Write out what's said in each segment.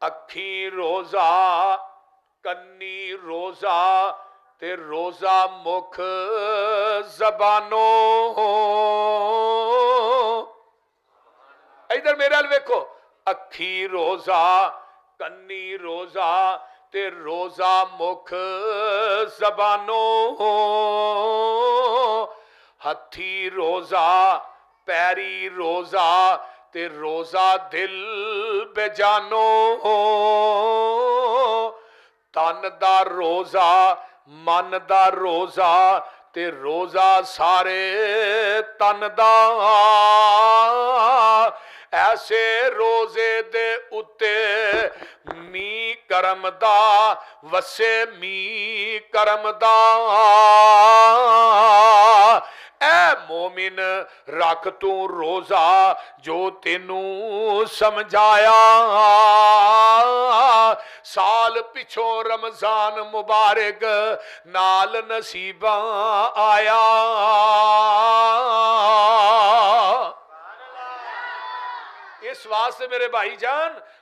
ਅੱਖੀ ਰੋਜ਼ਾ ਕੰਨੀ ਰੋਜ਼ਾ ਤੇ ਰੋਜ਼ਾ ਮੁਖ ਜ਼ਬਾਨੋਂ। ਇਧਰ ਮੇਰੇ ਵੱਲ ਵੇਖੋ, ਅੱਖੀ ਰੋਜ਼ਾ ਕੰਨੀ ਰੋਜ਼ਾ ਤੇ ਰੋਜ਼ਾ ਮੁਖ ਜ਼ਬਾਨੋਂ। ਹੱਥੀ ਰੋਜ਼ਾ ਪੈਰੀ ਰੋਜ਼ਾ ਤੇ ਰੋਜ਼ਾ ਦਿਲ ਬੇਜਾਨੋ। ਤਨ ਦਾ ਰੋਜ਼ਾ ਮਨ ਦਾ ਰੋਜ਼ਾ ਤੇ ਰੋਜ਼ਾ ਸਾਰੇ ਤਨ ਦਾ। ਐਸੇ ਰੋਜ਼ੇ ਦੇ ਉੱਤੇ ਮੀਂਹ ਕਰਮ ਦਾ ਵਸੇ ਮੀਂਹ ਕਰਮ ਦਾ। ਐ ਮੋਮਿਨ ਰੱਖ ਤੂੰ ਰੋਜ਼ਾ ਜੋ ਤੈਨੂੰ ਸਮਝਾਇਆ। ਸਾਲ ਪਿਛੋਂ ਰਮਜ਼ਾਨ ਮੁਬਾਰਕ ਨਾਲ ਨਸੀਬਾਂ ਆਇਆ। ਇਸ ਵਾਸਤੇ ਮੇਰੇ ਭਾਈ ਜਾਨ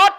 8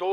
2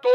2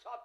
7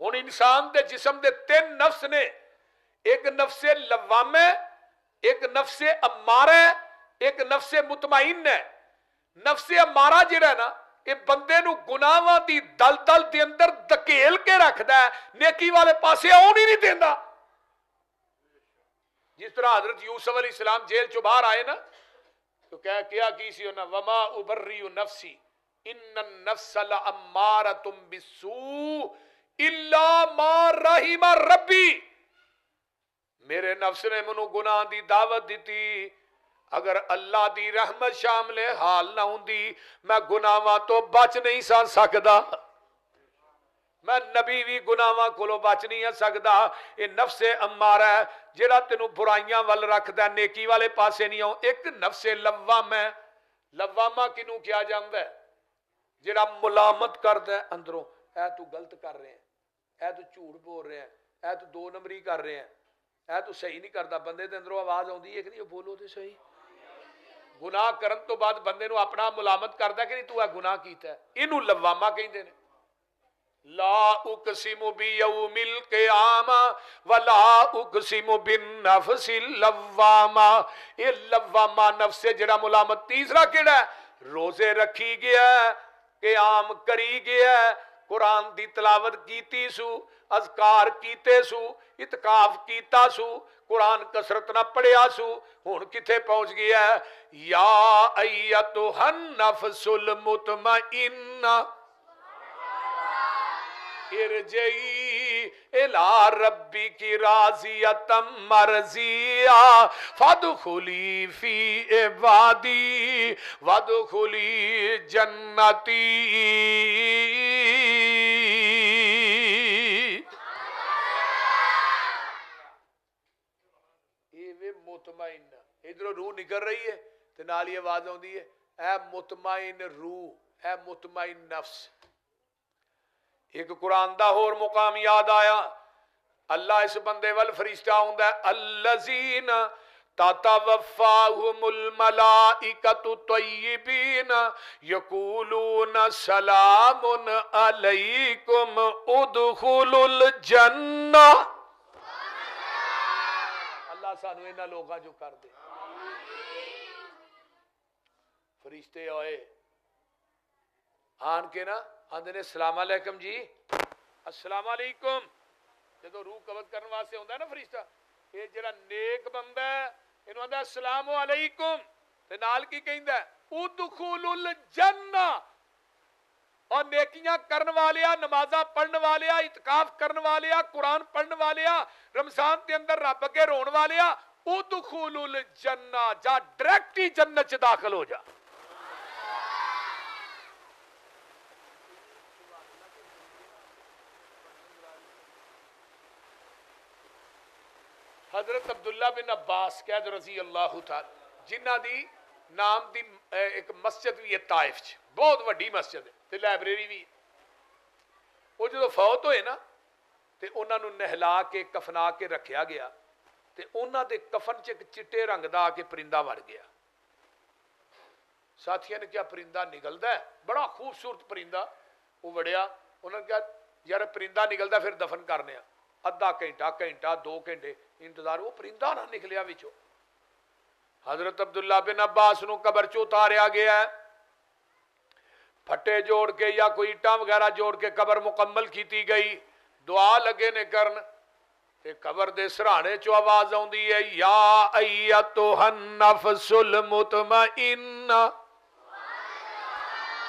ہن انسان دے جسم دے 3 نفس نے، ایک نفس لوامہ ہے، ایک نفس امارہ ہے، ایک نفس مطمئن ہے۔ نفس امارہ جڑا ہے نا، یہ بندے نو گناہاں دی دلدل دے اندر دھکیل کے رکھدا ہے، نیکی والے پاسے آن ہی نہیں دیندا۔ جس طرح حضرت یوسف علیہ السلام جیل چوں باہر آئے نا، تو کیا کی سی انہاں، وما ابرئ نفسی ان النفس لامارۃ بالسوء الا ما رحم ربی، میرے نفس نے منو گناہ دی دعوت دیتی، اگر اللہ دی رحمت شامل حال نہ ہوندی میں گناہاں تو بچ نہیں سکدا، میں نبی بھی گناہاں کولو بچ نہیں سکدا۔ یہ نفس امارہ ہے جڑا تینوں برائیاں ول رکھدا ہے، نیکی والے پاسے نہیں آؤ۔ ایک نفس لوامہ ہے، لوامہ کنوں کیا جاندا ہے؟ جڑا ملامت کردا ہے اندروں، اے تو غلط کر رہے ہیں، اے تو جھوٹ بول رہے ہیں، اے تو 2 نمبری کر رہے ہیں، اے تو صحیح نہیں کردا۔ بندے دے اندروں آواز آوندی ہے کہ نہیں بولو تے صحیح؟ گناہ کرن تو بعد بندے نو اپنا ملامت کردا کہ نہیں تو اے گناہ کیتا ہے، اینو لوامہ کہندے نے۔ لا اقسم بیوم القیامہ ولا اقسم بالنفس اللوامہ، یہ لوامہ نفس جڑا ملامت۔ تیسرا کیڑا ہے؟ روزے رکھی گیا ہے، قیام کری گیا ہے، قرآن دی تلاوت کیتی سو، اذکار کیتے سو، اتقاف کیتا سو، قرآن کسرت نہ پڑھیا سو، ہن کتھے پہنچ گیا ہے؟ یا ایتھا النفس المطمئنہ ارجعی الی ربک راضیۃ مرضیہ فادخلی فی عبادی وادخلی جنتی۔ یہ مطمئن، ادھر روح نکل رہی ہے تو نال یہ آواز آتی ہے، اے مطمئن روح، اے مطمئن نفس۔ ایک قرآن دا اور مقام یاد آیا، اللہ اس بندے وال فرشتہ ہوندا ہے، الذین تتوفاہم الملائکۃ طیبین یقولون سلام علیکم ادخلوا الجنہ۔ اللہ سانو انہاں لوگاں جو کر دے۔ فرشتے آئے آن کے نا آندے نے السلام علیکم جی، السلام علیکم۔ جدو روح قبض کرنے واسطے ہوندا ہے نا فرشتہ، یہ جڑا نیک بندہ ہے اینو آندا السلام علیکم، تے نال کی کہندا ہے ادخلوا الجنہ۔ اور نیکیاں کرن والیا، نمازاں پڑھن والیا، اعتکاف کرن والیا، قرآن پڑھن والیا، رمضان کے اندر رب اگے رون والیا، ادخلوا الجنہ، جا ڈائریکٹ ہی جنت چ داخل ہو جا۔ حضرت عبداللہ بن عباس قید رضی اللہ تعالی جنہ دی نام دی ایک مسجد بھی ہے طائف چ، بہت وڈی مسجد ہے تے لائبریری بھی ہے۔ وہ جدو فوت ہوئے نا تے انہاں نو نہلا کے کفنا کے رکھیا گیا، تے انہاں دے کفن چ ایک چٹے رنگ دا آ کے پرندہ وڑ گیا۔ ساتھیاں نے کیا پرندہ نکلدا ہے، بڑا خوبصورت پرندہ، وہ وڑیا، انہوں نے کہا یار پرندہ نکلدا پھر دفن کرنے آ۔ ادھا گھنٹہ 2 گھنٹے انتظار، وہ پرندہ نہ نکلیا وچوں۔ حضرت عبداللہ بن عباس نو قبر چ اتاریا گیا ہے، پھٹے جوڑ کے یا کوئی اٹاں وغیرہ جوڑ کے قبر مکمل کیتی گئی، دعا لگے نے کرن تے قبر دے سرانے چو آواز آوندی ہے، یا ایتھا النفس المطمئنہ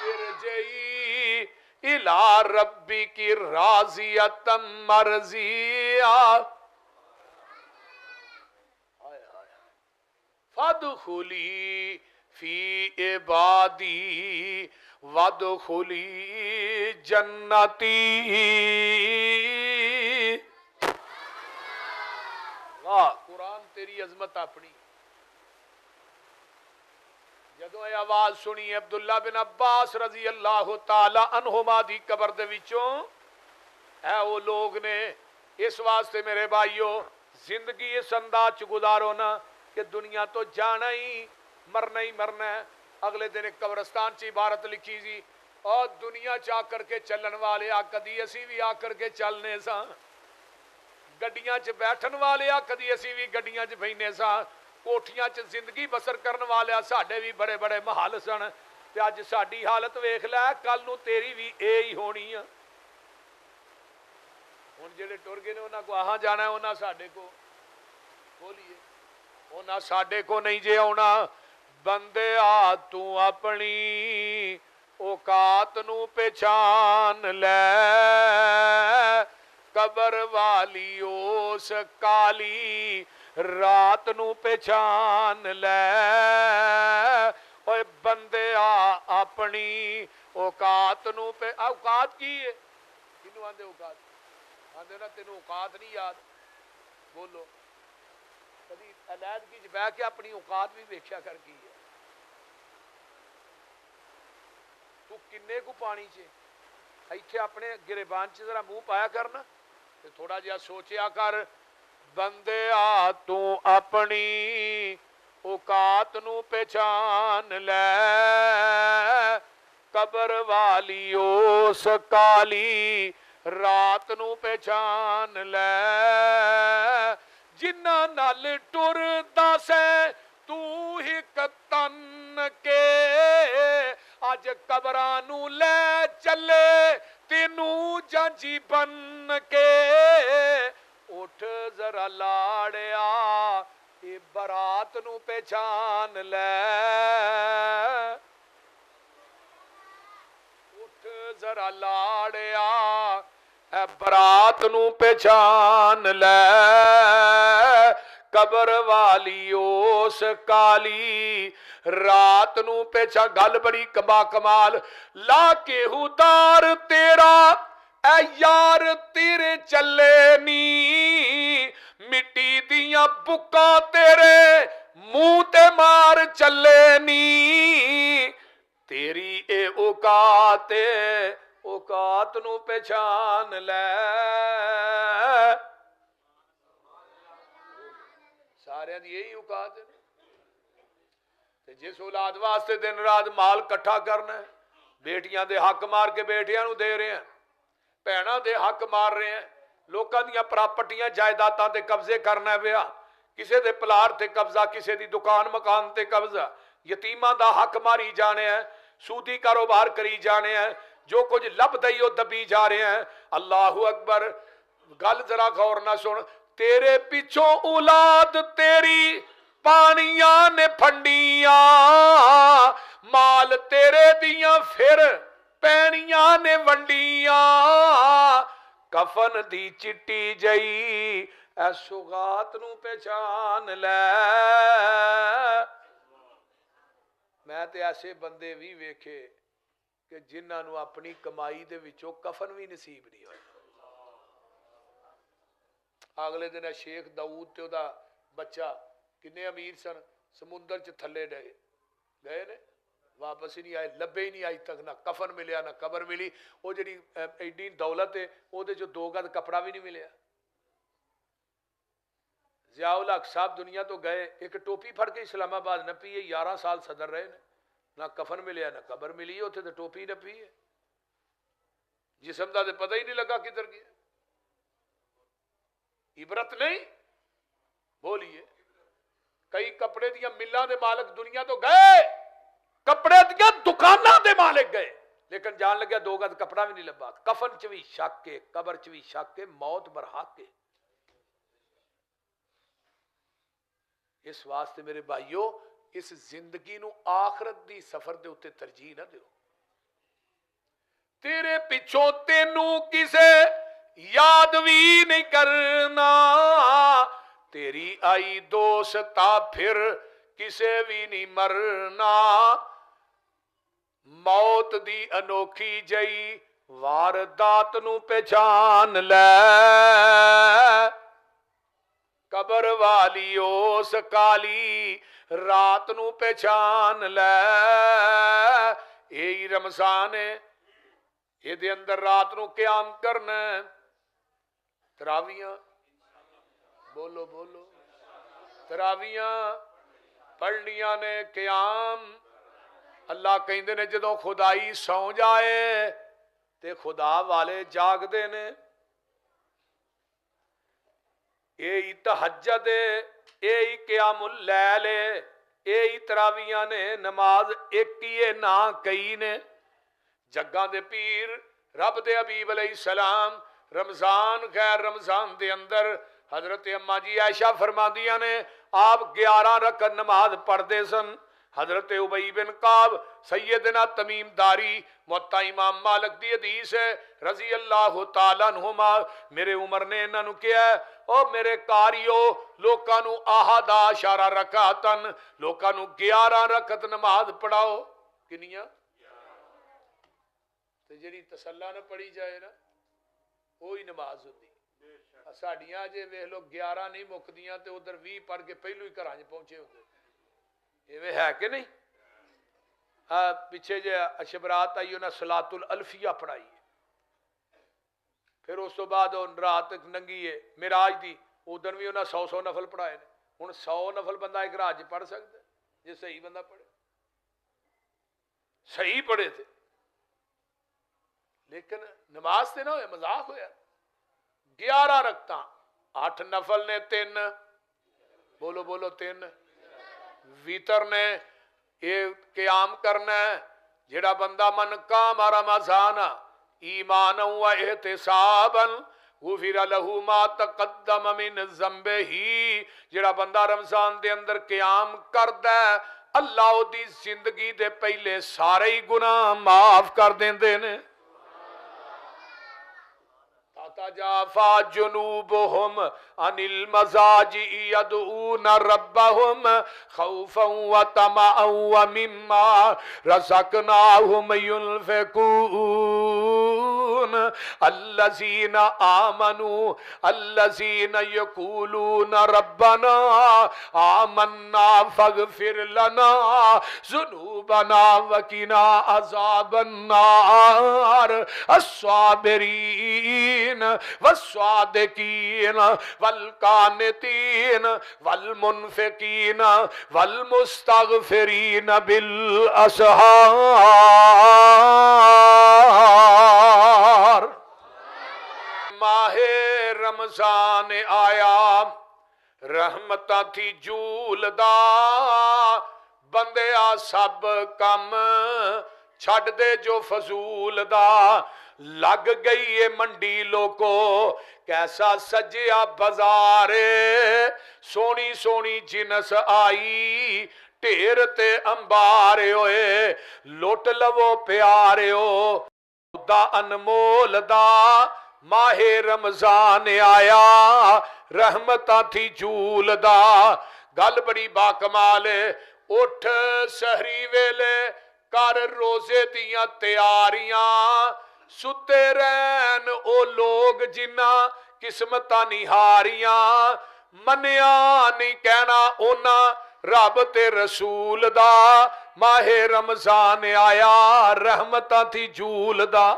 ارجعی الی ربک راضیۃ مرضیہ فادخلی فی عبادی وادخلی جنتی۔ واہ قرآن تیری عظمت اپنی۔ جدو یہ آواز سنی عبداللہ بن عباس رضی اللہ تعالی عنہما دی قبر دے وچوں، اے وہ لوگ نے اس واسطے میرے بھائیو زندگی اس انداز چ گزارو نا کہ دنیا تو جانا ہی مرنا ہے۔ اگلے دن ایک قبرستان چ عبارت لکھی سی، اور دنیا چ آ کر کے چلن والے آ کدی اسی بھی آ کر کے چلنے سا گڈیاں چ بیٹھن والے آ کدی اسی بھی گڈیاں چ بہنے سا کوٹھیاں چ زندگی بسر کرن والے ساڈے بھی بڑے بڑے محل سن تے اج ساڈی حالت ویکھ لے کل نو تیری بھی اے ہی ہونی ہے ہن جڑے ٹر گئے نے انہاں کو آہاں جانا ہے انہاں ساڈے کو بولیے انہاں ساڈے کو نہیں جے آنا بندے آ تو اپنی اوقات نو پہچان لے قبر والی اس کالی رات نو پہچان لے اوے بندے آ اپنی اوقات نو پہ اوقات کی ہے کنوں آندے اوقات آندے نا تینوں اوقات نہیں یاد بولو کبھی علیحدگی چ بیٹھ کے اپنی اوقات بھی ویکھیا کر کی ہے تو کنے کو پانی چ ایتھے اپنے گریبان چ ذرا منہ پایا کرنا تے تھوڑا جہا سوچیا کر بندے آ تو اپنی اوقات نو پہچان لے قبر والی اس کالی رات نو پہچان لے جنہاں نال ٹردا سے تو ہک تن کے اج قبراں نو لے چلے تینوں جاجی بن کے اٹھ ذرا لاڑیا اے برات نو پہچان لے اٹھ ذرا لاڑیا اے برات نو پہچان لے قبر والی اس کالی رات نو پہچان گل بڑی کما کمال لا کے ہودار تیرا اے یار تیرے چلے نی مٹی دیاں بکا تیرے منہ تے مار چلے نی تیری اے اوقات نو پہچان لے سارے دی یہی اوقات ہے تے جس اولاد واسطے دن رات مال کٹھا کرنا ہے بیٹیاں دے حق مار کے بیٹیاں نو دے رہے ہیں بھیناں دے حق مار رہے ہیں لوکاں دیاں پراپرٹیاں جائیداداں تے قبضے کرنا پیا کسے دے پلار تے قبضہ کسے دی دکان مکان تے قبضہ یتیماں دا حق ماری جانے ہیں سودی کاروبار کری جانے ہیں جو کچھ لب دئیو دبی جا رہے ہیں اللہ اکبر گل ذرا غور نہ سن تیرے پیچھوں اولاد تیری پانیاں نے پھنڈیاں مال تیرے دیاں پھر پینیاں نے ونڈیاں کفن دی چٹی جئی اے سوغات نو پہچان لے میں تے ایسے بندے بھی ویکھے کہ جنہاں نو اپنی کمائی دے وچوں کفن بھی نصیب نہیں ہوئے اگلے دن شیخ داؤد تے دا بچہ کنے امیر سن سمندر چ تھلے گئے نے واپس ہی نہیں آئے لبے ہی نہیں آئی تک نہ کفن ملیا نہ قبر ملی وہ جڑی ایڈی دولت ہے وہ دے جو 2 گز کپڑا بھی نہیں ملیا ضیاء الحق صاحب دنیا تو گئے ایک ٹوپی پھڑ کے اسلام آباد نہ پیے 11 سال صدر رہے نہ کفن ملیا نہ قبر ملی اتنے تو ٹوپی نہ پیے جسم دا تے پتہ ہی نہیں لگا کدھر گیا عبرت نہیں بولیے کئی کپڑے دیا ملاں دے مالک دنیا تو گئے کپڑے دیا دکاناں دے مالک گئے لیکن جان لگیا 2 گز کپڑا بھی نہیں لبا کفن چ بھی شک کے قبر چ بھی شک کے موت برحق کے اس واسطے میرے بھائیو اس زندگی نو آخرت دی سفر دے اتے ترجیح نہ دیو تیرے پچھوں تینوں کسے یاد بھی نہیں کرنا تیری آئی دوستا پھر کسے بھی نہیں مرنا موت دی انوکھی جئی واردات نو پہچان لے قبر والی اس کالی رات نو پہچان لے یہی رمضان ہے یہ دے اندر رات نو قیام کرنا تراویاں بولو بولو تراویاں پڑھنیاں نے قیام اللہ کہندے نے جدوں خدائی سو جائے تے خدا والے جاگ دے نے. اے ہی تہجد ہے، اے ہی قیام اللیل ہے، اے ہی تراویاں نے. نماز ایک ہی نہ کئی نے. جگاں دے پیر رب دے حبیب علیہ السلام رمضان غیر رمضان دے اندر حضرت اماں جی عائشہ فرماندیاں نے آپ 11 رکعت نماز پڑھتے سن. حضرت ابی بن کعب، سیدنا تمیم داری، موطا امام مالک دی حدیث ہے رضی اللہ تعالیٰ عنہما. میرے عمر نے انہاں نو کیا ہے او میرے کاریو لوکاں نو احد عشر رکعتن، لوکاں نو 11 رکعت نماز پڑھاؤ. کنیاں تے جڑی تسلا نہ پڑھی جائے نا وہی نماز ہوندی. ساڈیاں جے ویکھ لو 11 نہیں مکدیاں تے ادھر 20 پڑھ کے پہلو ہی گھراں وچ پہنچے ہوندے. ایویں ہے کہ نہیں؟ پیچھے جے اشبرات آئی انہاں صلاۃ الالفیہ پڑھائی، پھر اس تو بعد رات ننگی ہے معراج دی، ادھر بھی انہاں 100 نفل پڑھائے نے. ہن 100 نفل بندہ ایک رات وچ پڑھ سکدا ہے جے صحیح بندہ پڑھے، صحیح پڑھے تھے. لیکن نماز تے نہ ہوئے مذاق ہویا. 11 رکعتاں 8 نفل نے 3، بولو بولو 3 ویتر نے. یہ قیام کرنا ہے جڑا بندہ من قام رمضان ایمانا و احتسابا غفر له ما تقدم من ذنبہ. جڑا بندہ رمضان دے اندر قیام کردا ہے اللہ دی زندگی دے پہلے سارے ہی گناہ معاف کر دیندے نے. تتجافى جنوبهم عن المضاجع يدعون ربهم خوفا وطمعا ومما رزقناهم ينفقون. الذين آمنوا الذين يقولون ربنا آمنا فاغفر لنا ذنوبنا وقنا عذاب النار. الصابرين والصادقين والقانتين والمنفقين والمستغفرين بالاسحار. ماہ رمضان آیا رحمتاں تھی جھولدا بندیا سب کم چھڈ دے جو فضول دا. لگ گئی ہے منڈی لوکو کیسا سجیا بازارے سونی سونی جنس آئی ٹھیر تے امبارے ہوئے لوٹ لو پیارے ہو دا انمول دا. ماہ رمضان آیا رحمتاں تھی جھول دا. گل بڑی باکمال ہے. اٹھ سحری ویلے کر روزے دیاں تیاریاں ستے رہن او لوگ جنہ قسمتاں نہاریاں. منیا نہیں کہنا اونا رب تے رسول دا. ماہ رمضان آیا رحمتاں تھی جھول دا.